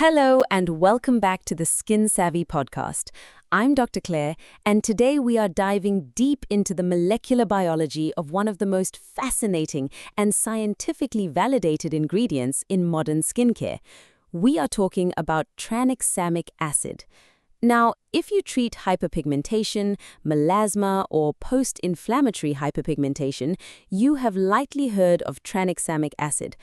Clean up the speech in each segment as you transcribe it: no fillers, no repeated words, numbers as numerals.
Hello and welcome back to the Skin Savvy podcast. I'm Dr. Claire, and today we are diving deep into the molecular biology of one of the most fascinating and scientifically validated ingredients in modern skincare. We are talking about tranexamic acid. Now, if you treat hyperpigmentation, melasma, or post-inflammatory hyperpigmentation, you have likely heard of tranexamic acid.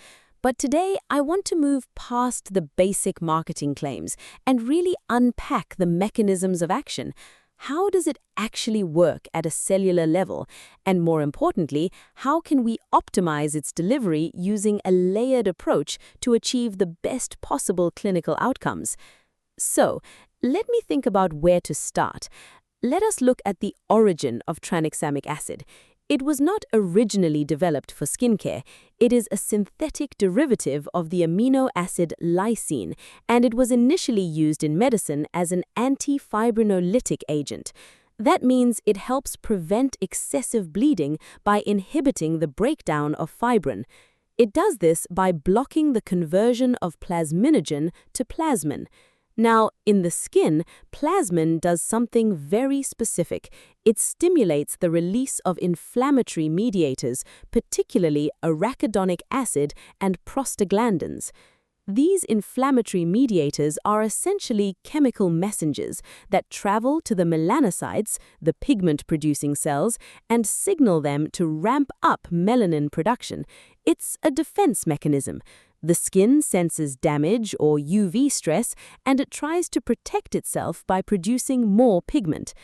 But today, I want to move past the basic marketing claims and really unpack the mechanisms of action. How does it actually work at a cellular level? And more importantly, how can we optimize its delivery using a layered approach to achieve the best possible clinical outcomes? So, let me think about where to start. Let us look at the origin of tranexamic acid. It was not originally developed for skincare. It is a synthetic derivative of the amino acid lysine, and it was initially used in medicine as an anti-fibrinolytic agent. That means it helps prevent excessive bleeding by inhibiting the breakdown of fibrin. It does this by blocking the conversion of plasminogen to plasmin. Now, in the skin, plasmin does something very specific. It stimulates the release of inflammatory mediators, particularly arachidonic acid and prostaglandins. These inflammatory mediators are essentially chemical messengers that travel to the melanocytes, the pigment-producing cells, and signal them to ramp up melanin production. It's a defense mechanism. The skin senses damage or UV stress, and it tries to protect itself by producing more pigment.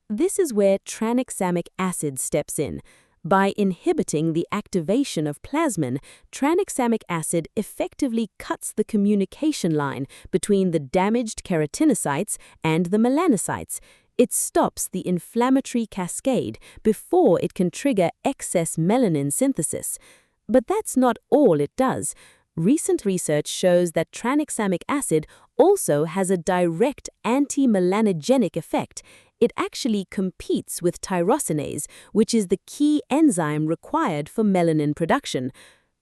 This is where tranexamic acid steps in. By inhibiting the activation of plasmin, tranexamic acid effectively cuts the communication line between the damaged keratinocytes and the melanocytes. It stops the inflammatory cascade before it can trigger excess melanin synthesis. But that's not all it does. Recent research shows that tranexamic acid also has a direct anti-melanogenic effect. It actually competes with tyrosinase, which is the key enzyme required for melanin production.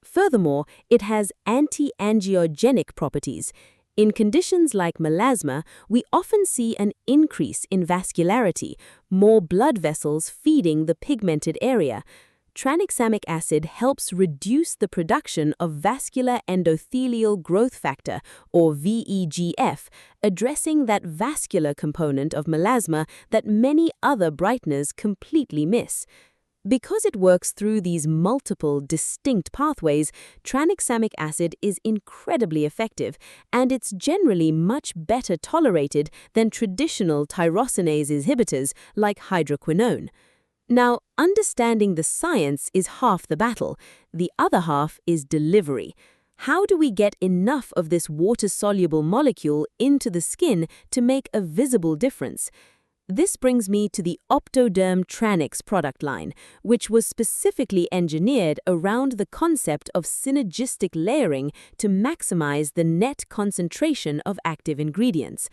Furthermore, it has anti-angiogenic properties. In conditions like melasma, we often see an increase in vascularity, more blood vessels feeding the pigmented area. Tranexamic acid helps reduce the production of vascular endothelial growth factor, or VEGF, addressing that vascular component of melasma that many other brighteners completely miss. Because it works through these multiple, distinct pathways, tranexamic acid is incredibly effective, and it's generally much better tolerated than traditional tyrosinase inhibitors like hydroquinone. Now, understanding the science is half the battle. The other half is delivery. How do we get enough of this water-soluble molecule into the skin to make a visible difference? This brings me to the Optoderm Tranex product line, which was specifically engineered around the concept of synergistic layering to maximize the net concentration of active ingredients.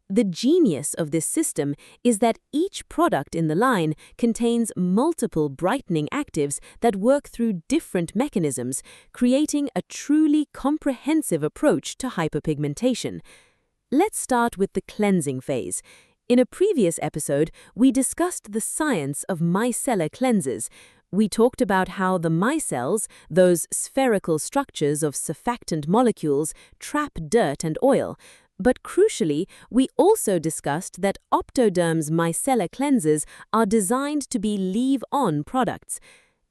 The genius of this system is that each product in the line contains multiple brightening actives that work through different mechanisms, creating a truly comprehensive approach to hyperpigmentation. Let's start with the cleansing phase. In a previous episode, we discussed the science of micellar cleansers. We talked about how the micelles, those spherical structures of surfactant molecules, trap dirt and oil. But crucially, we also discussed that Optoderm's micellar cleansers are designed to be leave-on products.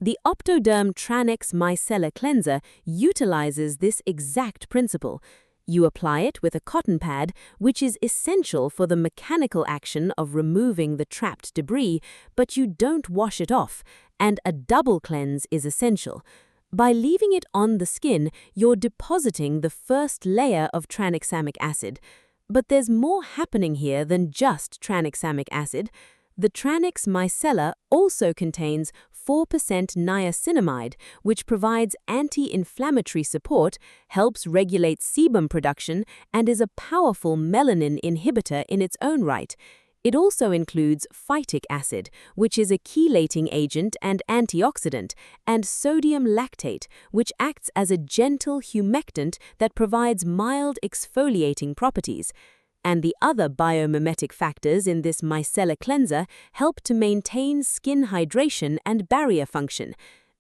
The Optoderm Tranex Micellar Cleanser utilizes this exact principle. You apply it with a cotton pad, which is essential for the mechanical action of removing the trapped debris, but you don't wash it off, and a double cleanse is essential. By leaving it on the skin, you're depositing the first layer of tranexamic acid. But there's more happening here than just tranexamic acid. The Tranex Micellar also contains 4% niacinamide, which provides anti-inflammatory support, helps regulate sebum production, and is a powerful melanin inhibitor in its own right. It also includes phytic acid, which is a chelating agent and antioxidant, and sodium lactate, which acts as a gentle humectant that provides mild exfoliating properties. And the other biomimetic factors in this micellar cleanser help to maintain skin hydration and barrier function.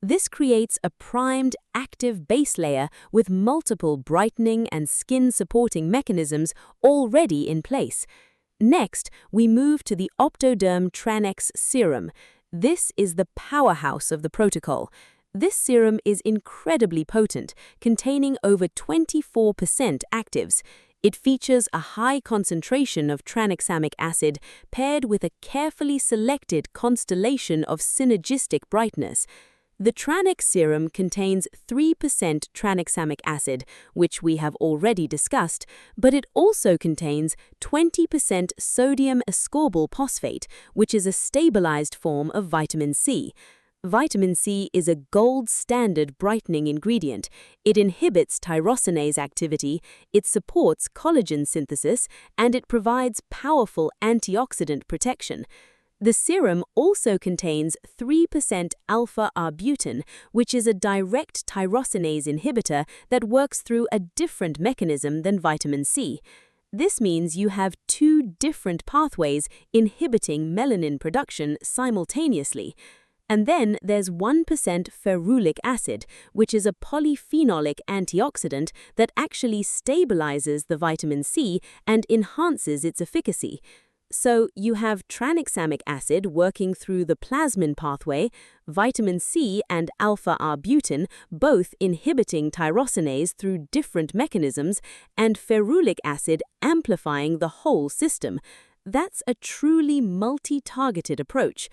This creates a primed, active base layer with multiple brightening and skin-supporting mechanisms already in place. Next, we move to the Optoderm Tranex Serum. This is the powerhouse of the protocol. This serum is incredibly potent, containing over 24% actives. It features a high concentration of tranexamic acid paired with a carefully selected constellation of synergistic brightness. The Tranex serum contains 3% tranexamic acid, which we have already discussed, but it also contains 20% sodium ascorbyl phosphate, which is a stabilized form of vitamin C. Vitamin C is a gold standard brightening ingredient. It inhibits tyrosinase activity, it supports collagen synthesis, and it provides powerful antioxidant protection. The serum also contains 3% alpha-arbutin, which is a direct tyrosinase inhibitor that works through a different mechanism than vitamin C. This means you have two different pathways inhibiting melanin production simultaneously. And then there's 1% ferulic acid, which is a polyphenolic antioxidant that actually stabilizes the vitamin C and enhances its efficacy. So you have tranexamic acid working through the plasmin pathway, vitamin C and alpha-arbutin both inhibiting tyrosinase through different mechanisms, and ferulic acid amplifying the whole system. That's a truly multi-targeted approach.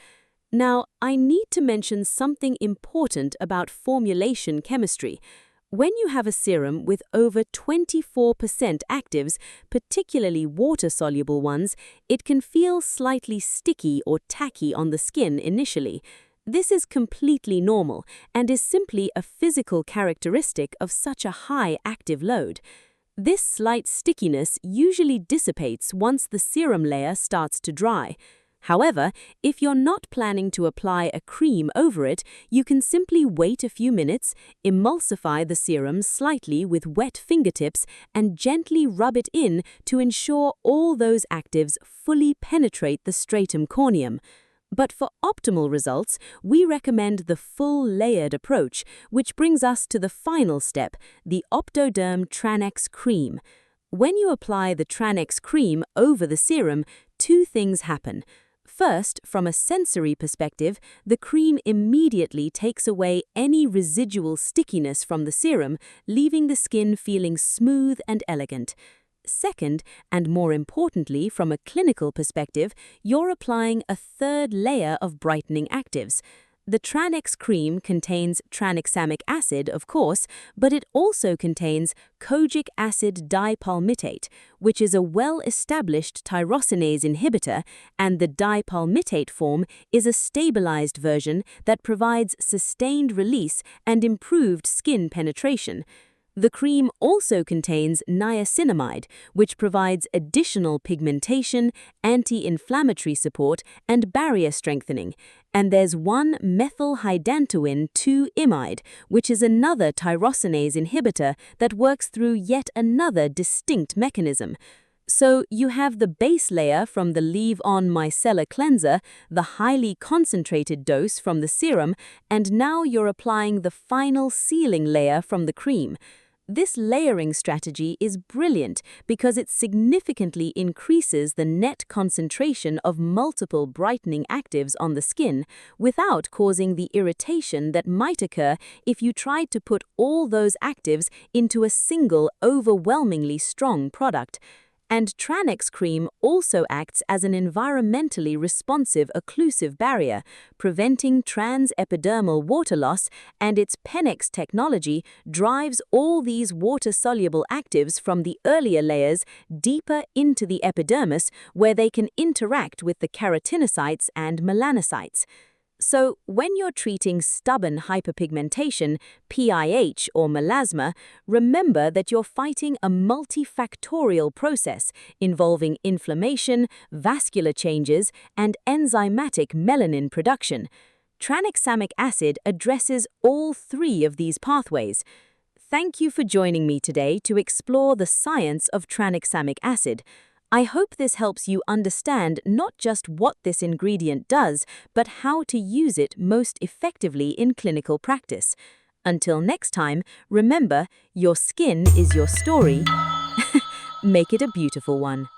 Now, I need to mention something important about formulation chemistry. When you have a serum with over 24% actives, particularly water-soluble ones, it can feel slightly sticky or tacky on the skin initially. This is completely normal and is simply a physical characteristic of such a high active load. This slight stickiness usually dissipates once the serum layer starts to dry. However, if you're not planning to apply a cream over it, you can simply wait a few minutes, emulsify the serum slightly with wet fingertips, and gently rub it in to ensure all those actives fully penetrate the stratum corneum. But for optimal results, we recommend the full layered approach, which brings us to the final step, the Optoderm Tranex Cream. When you apply the Tranex Cream over the serum, two things happen. First, from a sensory perspective, the cream immediately takes away any residual stickiness from the serum, leaving the skin feeling smooth and elegant. Second, and more importantly from a clinical perspective, you're applying a third layer of brightening actives. The Tranex cream contains tranexamic acid, of course, but it also contains kojic acid dipalmitate, which is a well-established tyrosinase inhibitor, and the dipalmitate form is a stabilized version that provides sustained release and improved skin penetration. The cream also contains niacinamide, which provides additional pigmentation, anti-inflammatory support, and barrier strengthening. And there's 1-methylhydantoin 2-imide, which is another tyrosinase inhibitor that works through yet another distinct mechanism. So you have the base layer from the leave-on micellar cleanser, the highly concentrated dose from the serum, and now you're applying the final sealing layer from the cream. This layering strategy is brilliant because it significantly increases the net concentration of multiple brightening actives on the skin without causing the irritation that might occur if you tried to put all those actives into a single overwhelmingly strong product. And Tranex cream also acts as an environmentally responsive occlusive barrier, preventing transepidermal water loss, and its Penex technology drives all these water-soluble actives from the earlier layers deeper into the epidermis, where they can interact with the keratinocytes and melanocytes. So, when you're treating stubborn hyperpigmentation, PIH or melasma, remember that you're fighting a multifactorial process involving inflammation, vascular changes, and enzymatic melanin production. Tranexamic acid addresses all three of these pathways. Thank you for joining me today to explore the science of tranexamic acid. I hope this helps you understand not just what this ingredient does, but how to use it most effectively in clinical practice. Until next time, remember, your skin is your story. Make it a beautiful one.